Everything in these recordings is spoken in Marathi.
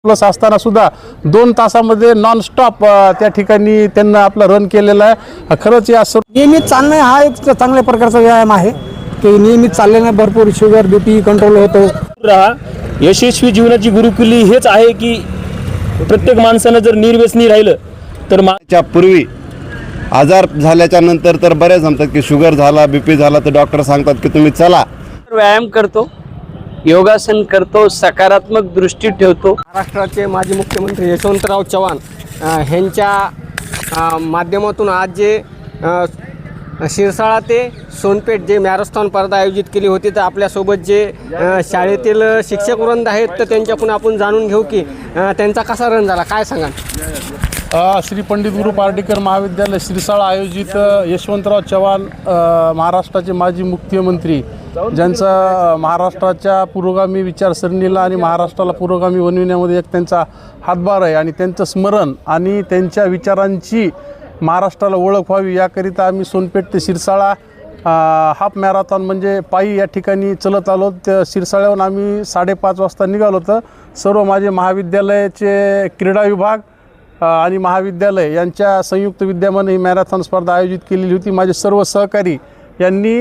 प्लस असताना सुद्धा 2 तासामध्ये नॉन स्टॉप त्या ठिकाणी त्यांना आपला रन केलेला आहे। खरंच या नियमित चालणे हा एक चांगल्या प्रकारचा व्यायाम आहे की नियमित चालल्याने भरपूर शुगर बीपी कंट्रोल होतो। यशस्वी जीवनाची गुरुकिल्ली हेच आहे की प्रत्येक माणसानं जर निर्व्यसनी राहिलं तर पूर्वी आजार झाल्याच्या नंतर तर बरेच म्हणतात की शुगर झाला बीपी झाला तर डॉक्टर सांगतात की तुम्ही चला व्यायाम करतो, योगासन करतो, सकारात्मक दृष्टी ठेवतो। महाराष्ट्राचे माजी मुख्यमंत्री यशवंतराव चव्हाण ह्यांच्या माध्यमातून आज जे शिरसाळा ते सोनपेठ जे मॅरेथॉन स्पर्धा आयोजित केली होती, तर आपल्यासोबत जे शाळेतील शिक्षक वृंद आहेत तर त्यांच्याकडून आपण जाणून घेऊ की त्यांचा कसा रन झाला, काय सांगाल? श्री पंडित गुरु पार्टीकर महाविद्यालय शिरसाळा आयोजित यशवंतराव चव्हाण महाराष्ट्राचे माजी मुख्यमंत्री ज्यांचा महाराष्ट्राच्या पुरोगामी विचारसरणीला आणि महाराष्ट्राला पुरोगामी बनविण्यामध्ये एक त्यांचा हातभार आहे आणि त्यांचं स्मरण आणि त्यांच्या विचारांची महाराष्ट्राला ओळख व्हावी याकरिता आम्ही सोनपेठ ते शिरसाळा हाफ मॅरेथॉन म्हणजे पायी या ठिकाणी चलत आलो। त्या शिरसाळ्याहून आम्ही 5:30 वाजता निघालो होतो। सर्व माझे महाविद्यालयाचे क्रीडा विभाग आणि महाविद्यालय यांच्या संयुक्त विद्यमाने ही मॅरेथॉन स्पर्धा आयोजित केलेली होती। माझे सर्व सहकारी यांनी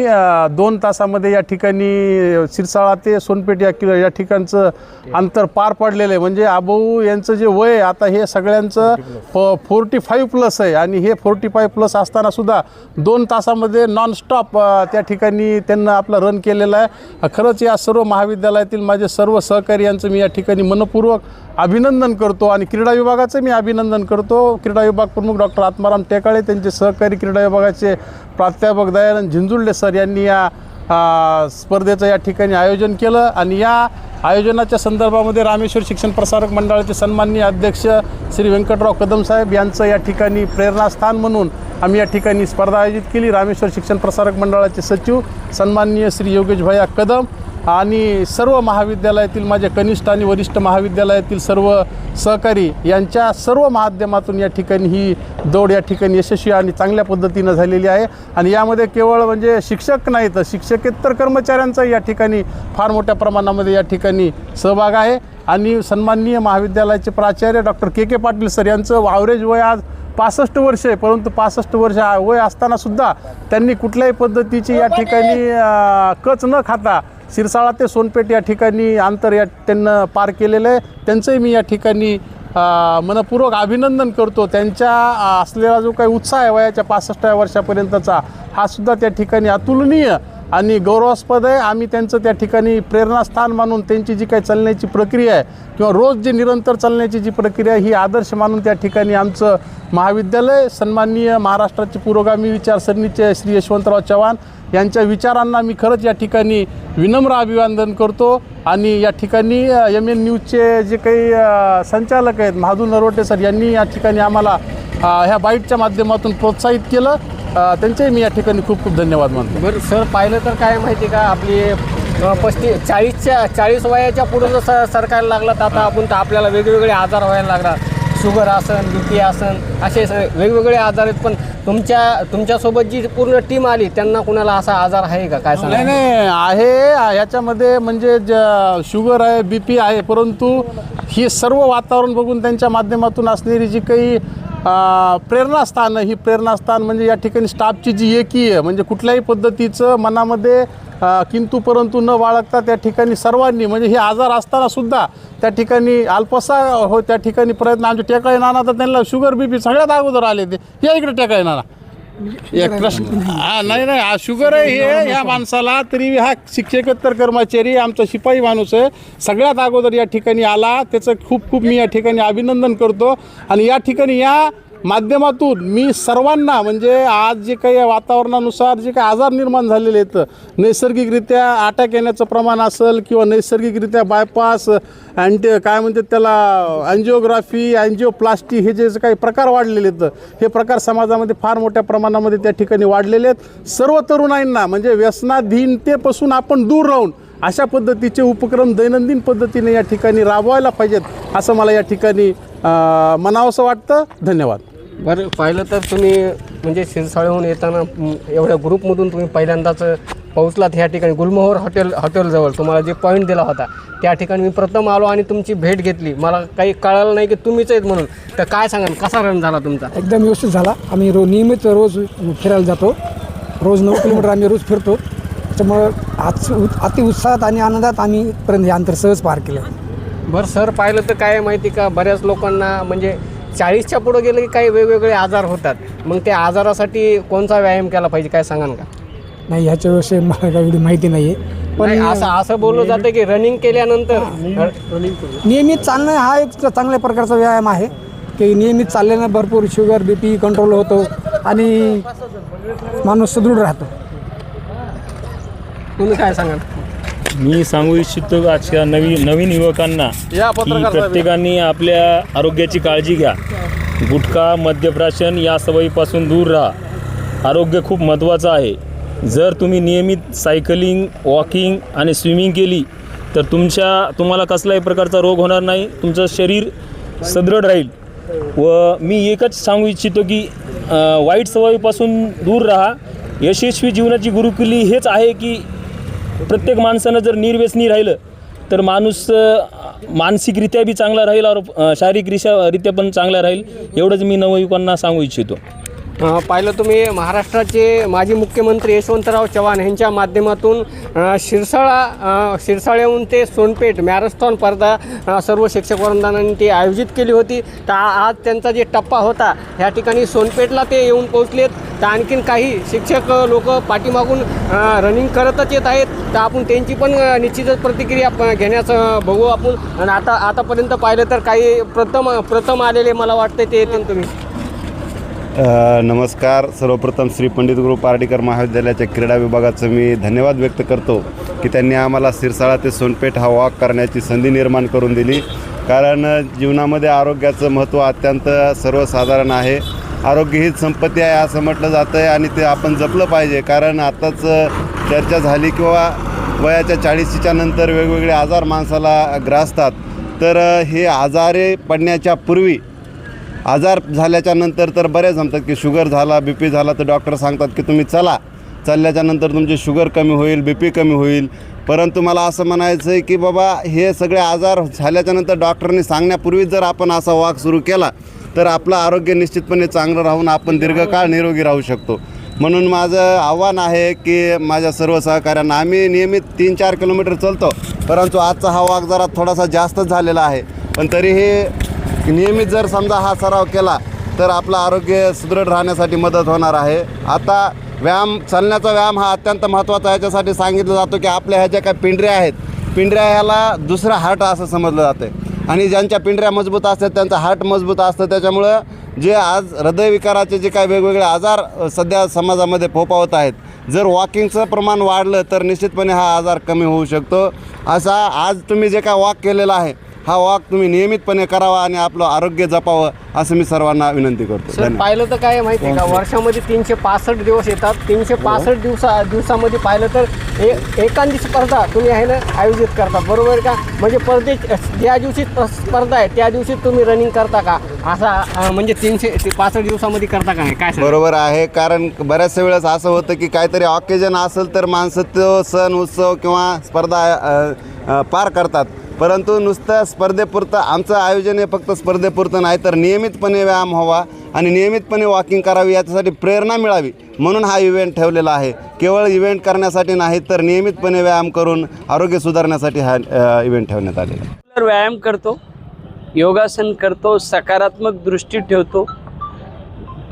2 तासामध्ये या ठिकाणी शिरसाळा ते सोनपेठ या ठिकाणचं अंतर पार पाडलेलं आहे। म्हणजे आबाऊ यांचं जे वय आता हे सगळ्यांचं 45+ आहे आणि हे 45+ असतानासुद्धा 2 तासामध्ये नॉनस्टॉप त्या ठिकाणी त्यांना आपला रन केलेला आहे। खरंच या सर्व महाविद्यालयातील माझे सर्व सहकारी यांचं मी या ठिकाणी मनपूर्वक अभिनंदन करतो आणि क्रीडा विभागाचं मी अभिनंदन करतो। क्रीडा विभाग प्रमुख डॉक्टर आत्माराम टेकाळे, त्यांचे सहकारी क्रीडा विभागाचे प्राध्यापक दयानंद झिंजुर्ले सर यांनी या स्पर्धेचं या ठिकाणी आयोजन केलं आणि या आयोजनाच्या संदर्भामध्ये रामेश्वर शिक्षण प्रसारक मंडळाचे सन्माननीय अध्यक्ष श्री व्यंकटराव कदम साहेब यांचं या ठिकाणी प्रेरणास्थान म्हणून आम्ही या ठिकाणी स्पर्धा आयोजित केली। रामेश्वर शिक्षण प्रसारक मंडळाचे सचिव सन्माननीय श्री योगेश भैया कदम आणि सर्व महाविद्यालयातील माझे कनिष्ठ आणि वरिष्ठ महाविद्यालयातील सर्व सहकारी यांच्या सर्व माध्यमातून या ठिकाणी ही दौड या ठिकाणी यशस्वी आणि चांगल्या पद्धतीनं झालेली आहे। आणि यामध्ये केवळ म्हणजे शिक्षक नाही तर शिक्षकेतर कर्मचाऱ्यांचा या ठिकाणी फार मोठ्या प्रमाणामध्ये या ठिकाणी सहभाग आहे। आणि सन्माननीय महाविद्यालयाचे प्राचार्य डॉक्टर के पाटील सर यांचं ॲव्हरेज वय आज 65 वर्ष आहे, परंतु 65 वर्ष वय असतानासुद्धा त्यांनी कुठल्याही पद्धतीची या ठिकाणी कच न खाता शिरसाळा ते सोनपेठ या ठिकाणी अंतर त्यांना पार केलेलं आहे। त्यांचंही मी या ठिकाणी मनपूर्वक अभिनंदन करतो। त्यांच्या असलेला जो काही उत्साह आहे वयाच्या 65व्या वर्षापर्यंतचा हा सुद्धा त्या ठिकाणी अतुलनीय आणि गौरवास्पद आहे। आम्ही त्यांचं त्या ठिकाणी प्रेरणास्थान मानून त्यांची जी काही चालण्याची प्रक्रिया आहे किंवा रोज जी निरंतर चालण्याची जी प्रक्रिया आहे ही आदर्श मानून त्या ठिकाणी आमचं महाविद्यालय सन्माननीय महाराष्ट्राचे पुरोगामी विचारसरणीचे श्री यशवंतराव चव्हाण यांच्या विचारांना मी खरंच या ठिकाणी विनम्र अभिवादन करतो। आणि या ठिकाणी MN न्यूजचे जे काही संचालक आहेत महादू नरोटे सर यांनी या ठिकाणी आम्हाला ह्या बाईटच्या माध्यमातून प्रोत्साहित केलं, त्यांचेही मी या ठिकाणी खूप खूप धन्यवाद मानतो। बरं सर, पाहिलं तर काय माहिती का आपली 40 वयाच्या पुढं जर सरकारला लागला तर आता आपण तर आपल्याला वेगवेगळे आजार व्हायला लागणार, शुगर असन बीपी असन असे वेगवेगळे आजार आहेत। पण तुमच्यासोबत जी पूर्ण टीम आली त्यांना कुणाला असा आजार आहे का, काय सांगा? नाही आहे याच्यामध्ये म्हणजे शुगर आहे बीपी आहे, परंतु ही सर्व वातावरण बघून त्यांच्या माध्यमातून असलेली जी काही प्रेरणास्थान ही प्रेरणास्थान म्हणजे या ठिकाणी स्टाफची जी एकी आहे म्हणजे कुठल्याही पद्धतीचं मनामध्ये किंतु परंतु न बाळगता त्या ठिकाणी सर्वांनी म्हणजे हे आजार असतानासुद्धा त्या ठिकाणी अल्पसा हो त्या ठिकाणी प्रयत्न आमचे टेकाळे नाना तर त्यांना शुगर बीपी सगळ्यात अगोदर आले ते या इकडे टेकाळे नाना एक प्रश्न नाही हा शुगर आहे हे ह्या माणसाला तरी हा शिक्षकेतर कर्मचारी आमचा शिपाई माणूस आहे सगळ्यात अगोदर या ठिकाणी आला, त्याचं खूप खूप मी या ठिकाणी अभिनंदन करतो। आणि या ठिकाणी या माध्यमातून मी सर्वांना म्हणजे आज जे काही वातावरणानुसार जे काही आजार निर्माण झालेले आहेत नैसर्गिकरित्या अटॅक येण्याचं प्रमाण असेल किंवा नैसर्गिकरित्या बायपास काय म्हणतात त्याला अँजिओग्राफी अँजिओप्लास्टी हे जे काही प्रकार वाढलेले आहेत हे प्रकार समाजामध्ये फार मोठ्या प्रमाणामध्ये त्या ठिकाणी वाढलेले आहेत। सर्व तरुणाईंना म्हणजे व्यसनाधीनतेपासून आपण दूर राहून अशा पद्धतीचे उपक्रम दैनंदिन पद्धतीने या ठिकाणी राबवायला पाहिजेत असं मला या ठिकाणी म्हणावंसं वाटतं। धन्यवाद। बरं, पाहिलं तर तुम्ही म्हणजे शिरसाळ्याहून येताना एवढ्या ग्रुपमधून तुम्ही पहिल्यांदाच पोहोचलात ह्या ठिकाणी गुलमोहर हॉटेलजवळ तुम्हाला जे पॉईंट दिला होता त्या ठिकाणी मी प्रथम आलो आणि तुमची भेट घेतली. मला काही कळालं नाही की तुम्हीच आहेत म्हणून. तर काय सांगाल, कसा रन झाला तुमचा? एकदम व्यवस्थित झाला. आम्ही नियमित रोज फिरायला जातो. रोज 9 किलोमीटर आम्ही रोज फिरतो. त्याच्यामुळं आज अति उत्साहात आणि आनंदात आम्ही इथपर्यंत हे अंतर सहज पार केलं. बरं सर, पाहिलं तर काय माहिती का, बऱ्याच लोकांना म्हणजे 40च्या पुढं गेलं की काही वेगवेगळे आजार होतात. मग त्या आजारासाठी कोणता व्यायाम केला पाहिजे, काय सांगाल का? नाही, ह्याच्याविषयी मला काही एवढी माहिती नाही आहे. पण नाही, असं बोललं जातं की रनिंग केल्यानंतर नियमित चालणं हा एक चांगल्या प्रकारचा व्यायाम आहे की नियमित चालल्यानं भरपूर शुगर BP कंट्रोल होतो आणि माणूस सुदृढ राहतो. तुम्ही काय सांगाल? मी सांगू इच्छितो आजच्या नवीन युवकांना की प्रत्येकाने आपल्या आरोग्याची काळजी घ्या. गुटखा, मद्यप्राशन या सवयीपासून दूर राहा. आरोग्य खूप महत्त्वाचं आहे. जर तुम्ही नियमित सायकलिंग, वॉकिंग आणि स्विमिंग केली तर तुम्हाला कसल्याही प्रकारचा रोग होणार नाही. तुमचं शरीर सदृढ राहील. व मी एकच सांगू इच्छितो की वाईट सवयीपासून दूर राहा. यशस्वी जीवनाची गुरुकिल्ली हेच आहे की प्रत्येक माणसानं जर निर्व्यसनी राहिलं तर माणूस मानसिकरित्या बी चांगला राहील और शारीरिकरित्या पण चांगला राहील. एवढंच मी नवयुवकांना सांगू इच्छितो. पाहिलं तुम्ही, महाराष्ट्राचे माजी मुख्यमंत्री यशवंतराव चव्हाण यांच्या माध्यमातून शिरसाळ्याहून ते सोनपेठ मॅरेथॉन स्पर्धा सर्व शिक्षक वृंदांनी ती आयोजित केली होती. तर आज त्यांचा जे टप्पा होता ह्या ठिकाणी सोनपेठला ते येऊन पोहोचलेत. तर आणखीन काही शिक्षक लोक पाठीमागून रनिंग करतच येत आहेत. तर आपण त्यांची पण निश्चितच प्रतिक्रिया घेण्याचं बघू आपण. आणि आतापर्यंत पाहिलं तर काही प्रथम आलेले मला वाटतं ते येतील. तुम्ही नमस्कार. सर्वप्रथम श्री पंडित गुरु पार्डीकर महाविद्यालयाच्या क्रीडा विभागाचं मी धन्यवाद व्यक्त करतो की त्यांनी आम्हाला शिरसाळा ते सोनपेठ हा वॉक करण्याची संधी निर्माण करून दिली. कारण जीवनामध्ये आरोग्याचं महत्त्व अत्यंत सर्वसाधारण आहे. आरोग्य हीच संपत्ती आहे असं म्हटलं जातं आहे आणि ते आपण जपलं पाहिजे. कारण आताच चर्चा झाली किंवा वयाच्या 40च्या नंतर वेगवेगळे आजार माणसाला ग्रासतात. तर हे आजारी पडण्याच्या पूर्वी, आजार झाल्याच्या नंतर तर बरेच जमतात की शुगर झाला, BP झाला तर डॉक्टर सांगतात की तुम्ही चालल्याच्या नंतर तुमची शुगर कमी होईल, BP कमी होईल. परंतु मला असं म्हणायचं आहे की बाबा हे सगळे आजार झाल्याच्या नंतर डॉक्टरनी सांगण्यापूर्वीच जर आपण असा वॉक सुरू केला तर आपलं आरोग्य निश्चितपणे चांगलं राहून आपण दीर्घकाळ निरोगी राहू शकतो. म्हणून माझं आव्हान आहे की माझ्या सर्व सहकाऱ्यांना, आम्ही नियमित 3-4 किलोमीटर चालतो, परंतु आजचा हा वॉक जरा थोडासा जास्तच झालेला आहे. पण तरीही नियमित जर समजा हा सराव केला तर आपलं आरोग्य सुदृढ राहण्यासाठी मदत होणार आहे. आता चालण्याचा व्यायाम हा अत्यंत महत्त्वाचा आहे. याच्यासाठी सांगितलं जातं की आपल्या ह्या ज्या काही पिंढऱ्या आहेत, पिंढऱ्या ह्याला दुसरा हार्ट असं समजलं जातं आहे आणि ज्यांच्या पिंढऱ्या मजबूत असतात त्यांचं हार्ट मजबूत असतं. त्याच्यामुळं जे आज हृदयविकाराचे जे काही वेगवेगळे आजार सध्या समाजामध्ये फोफावत आहेत, जर वॉकिंगचं प्रमाण वाढलं तर निश्चितपणे हा आजार कमी होऊ शकतो. असा आज तुम्ही जे काय वॉक केलेला आहे हा वॉक तुम्ही नियमितपणे करावा आणि आपलं आरोग्य जपावं असं मी सर्वांना विनंती करतो. सर, पाहिलं तर काय माहिती आहे का, वर्षामध्ये 365 दिवस येतात. 365 दिवसामध्ये पाहिलं तर एकांदी स्पर्धा तुम्ही आहे ना आयोजित करता, बरोबर का? म्हणजे ज्या दिवशी स्पर्धा आहे त्या दिवशी तुम्ही रनिंग करता का, असा म्हणजे 365 दिवसामध्ये करता का नाही, काय? बरोबर आहे. कारण बऱ्याचशा वेळेस असं होतं की काहीतरी ऑकेजन असेल तर माणसं तो सण उत्सव किंवा स्पर्धा पार करतात. परंतु नुसतं स्पर्धेपुरतं आमचं आयोजन हे फक्त स्पर्धेपुरतं नाही तर नियमितपणे व्यायाम व्हावा आणि नियमितपणे वॉकिंग करावी, याच्यासाठी प्रेरणा मिळावी म्हणून हा इव्हेंट ठेवलेला आहे. केवळ इव्हेंट करण्यासाठी नाही तर नियमितपणे व्यायाम करून आरोग्य सुधारण्यासाठी हा इव्हेंट ठेवण्यात आलेला आहे. व्यायाम करतो, योगासन करतो, सकारात्मक दृष्टी ठेवतो,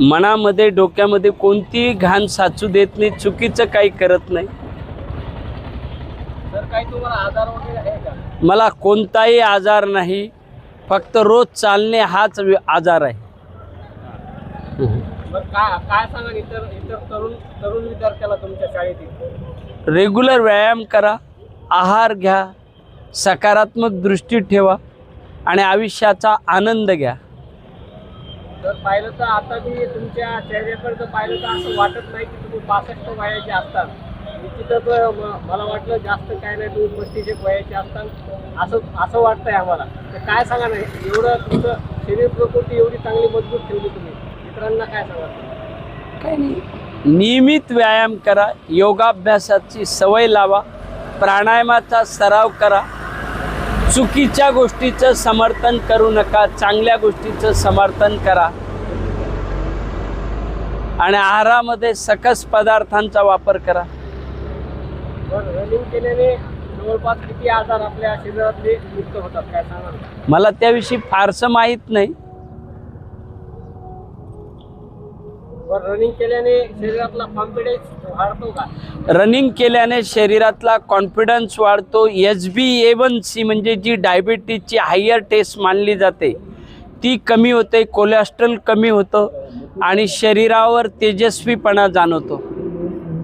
मनामध्ये डोक्यामध्ये कोणतीही घाण साचू देत नाही, चुकीचं काही करत नाही. काही तुम्हाला आजार वगैरे आहे का? मला कोणताही आजार नाही, फक्त रोज चालणे हाच आजार आहे. काय सांगा इतर तरुण विद्यार्थ्याला तुमच्या शाळेतील? रेग्युलर व्यायाम करा, आहार घ्या, सकारात्मक दृष्टी ठेवा आणि आयुष्याचा आनंद घ्या. जर पाहिलं तर आता तुम्ही तुमच्या चेहऱ्याकडे पाहिलं तर असं वाटत नाही की तुम्ही 65 वयाचे असतात. निश्चितच मला वाटलं जास्त काय नाही, तुम्ही 35 वयाचे असतात असं वाटतंय आम्हाला. तर काय सांगा ना, एवढं तुमचं शरीर प्रकृती एवढी चांगली मजबूत ठेवली तुम्ही, मित्रांना काय सांगा? काही नाही, नियमित व्यायाम करा, योगाभ्यासाची सवय लावा, प्राणायामाचा सराव करा. चुकीच्या गोष्टीचं समर्थन करू नका, चांगल्या गोष्टीचं समर्थन करा. आणि आहारामध्ये सकस पदार्थांचा वापर करा. रनिंग केल्याने जवळपास किती आजार आपल्या शरीरातले मुक्त होतात काय सांगा? मला त्याविषयी फारसं माहीत नाही. रनिंग केल्याने शरीरातला कॉन्फिडन्स वाढतो का? रनिंग केल्याने शरीरातला कॉन्फिडन्स वाढतो. HbA1c म्हणजे जी डायबिटीजची हायर टेस्ट मानली जाते ती कमी होते, कोलेस्ट्रॉल कमी होतं आणि शरीरावर तेजस्वीपणा जाणवतो.